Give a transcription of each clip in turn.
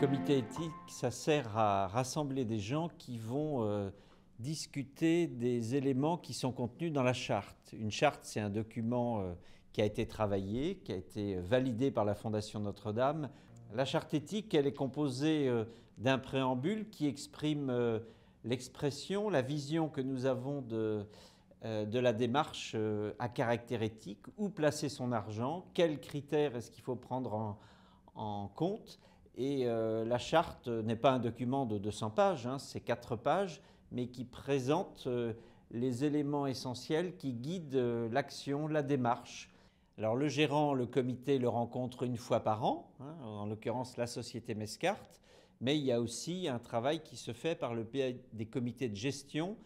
comité éthique, ça sert à rassembler des gens qui vont discuter des éléments qui sont contenus dans la charte. Une charte, c'est un document qui a été travaillé, qui a été validé par la Fondation Notre-Dame. La charte éthique, elle est composée d'un préambule qui exprime l'expression, la vision que nous avons de la démarche à caractère éthique, où placer son argent, quels critères est-ce qu'il faut prendre en compte. Et la charte n'est pas un document de 200 pages, hein, c'est 4 pages, mais qui présente les éléments essentiels qui guident l'action, la démarche. Alors le gérant, le comité le rencontre une fois par an, hein, en l'occurrence la société Mescart, mais il y a aussi un travail qui se fait par le biais des comités de gestion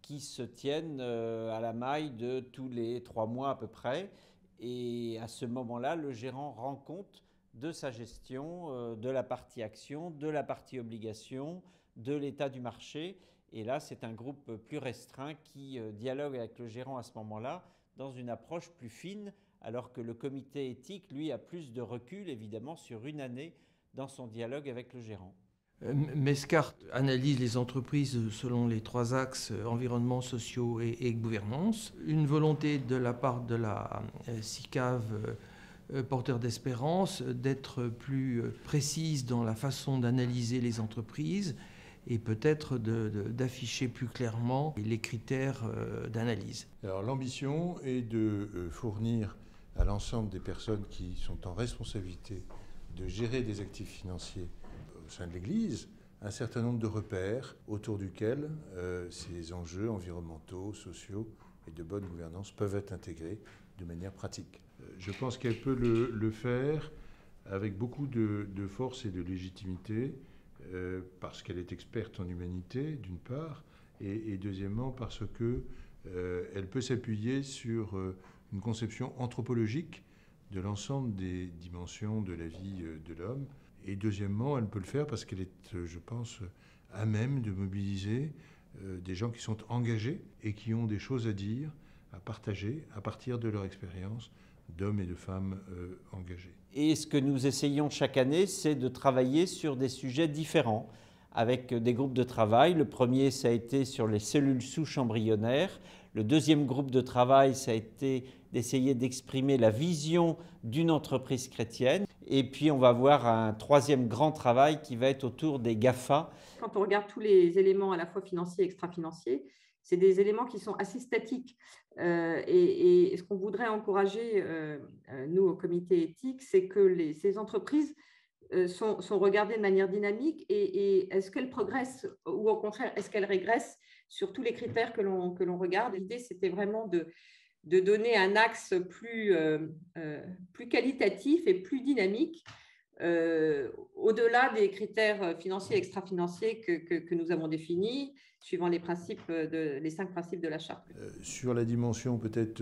qui se tiennent à la maille de tous les 3 mois à peu près. Et à ce moment-là, le gérant rend compte de sa gestion, de la partie action, de la partie obligation, de l'état du marché. Et là, c'est un groupe plus restreint qui dialogue avec le gérant à ce moment-là dans une approche plus fine, alors que le comité éthique, lui, a plus de recul, évidemment, sur une année dans son dialogue avec le gérant. Mescart analyse les entreprises selon les 3 axes environnement, sociaux et gouvernance. Une volonté de la part de la SICAV porteur d'espérance d'être plus précise dans la façon d'analyser les entreprises et peut-être d'afficher plus clairement les critères d'analyse. Alors l'ambition est de fournir à l'ensemble des personnes qui sont en responsabilité de gérer des actifs financiers au sein de l'Église un certain nombre de repères autour duquel ces enjeux environnementaux, sociaux et de bonne gouvernance peuvent être intégrés de manière pratique. Je pense qu'elle peut le faire avec beaucoup de force et de légitimité parce qu'elle est experte en humanité, d'une part, et deuxièmement parce qu'elle peut s'appuyer sur une conception anthropologique de l'ensemble des dimensions de la vie de l'homme. Et deuxièmement, elle peut le faire parce qu'elle est, je pense, à même de mobiliser des gens qui sont engagés et qui ont des choses à dire, à partager à partir de leur expérience d'hommes et de femmes engagés. Et ce que nous essayons chaque année, c'est de travailler sur des sujets différents avec des groupes de travail. Le premier, ça a été sur les cellules souches embryonnaires. Le deuxième groupe de travail, ça a été d'essayer d'exprimer la vision d'une entreprise chrétienne. Et puis, on va voir un troisième grand travail qui va être autour des GAFA. Quand on regarde tous les éléments à la fois financiers et extra-financiers, c'est des éléments qui sont assez statiques. Et ce qu'on voudrait encourager, nous, au comité éthique, c'est que ces entreprises sont regardées de manière dynamique et est-ce qu'elles progressent ou au contraire, est-ce qu'elles régressent sur tous les critères que l'on regarde. L'idée, c'était vraiment de donner un axe plus qualitatif et plus dynamique au-delà des critères financiers et extra-financiers que nous avons définis, suivant les 5 principes de la charte. Sur la dimension peut-être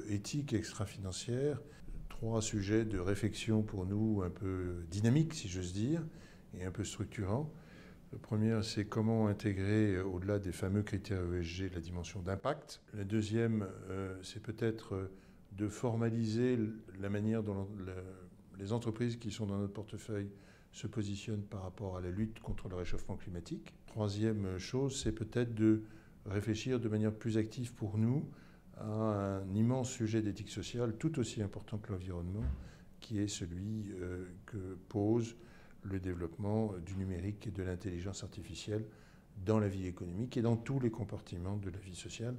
éthique, extra-financière, 3 sujets de réflexion pour nous un peu dynamiques, si j'ose dire, et un peu structurants. Le premier, c'est comment intégrer, au-delà des fameux critères ESG, la dimension d'impact. Le deuxième, c'est peut-être de formaliser la manière dont les entreprises qui sont dans notre portefeuille se positionnent par rapport à la lutte contre le réchauffement climatique. Troisième chose, c'est peut-être de réfléchir de manière plus active pour nous à un immense sujet d'éthique sociale, tout aussi important que l'environnement, qui est celui que pose le développement du numérique et de l'intelligence artificielle dans la vie économique et dans tous les compartiments de la vie sociale.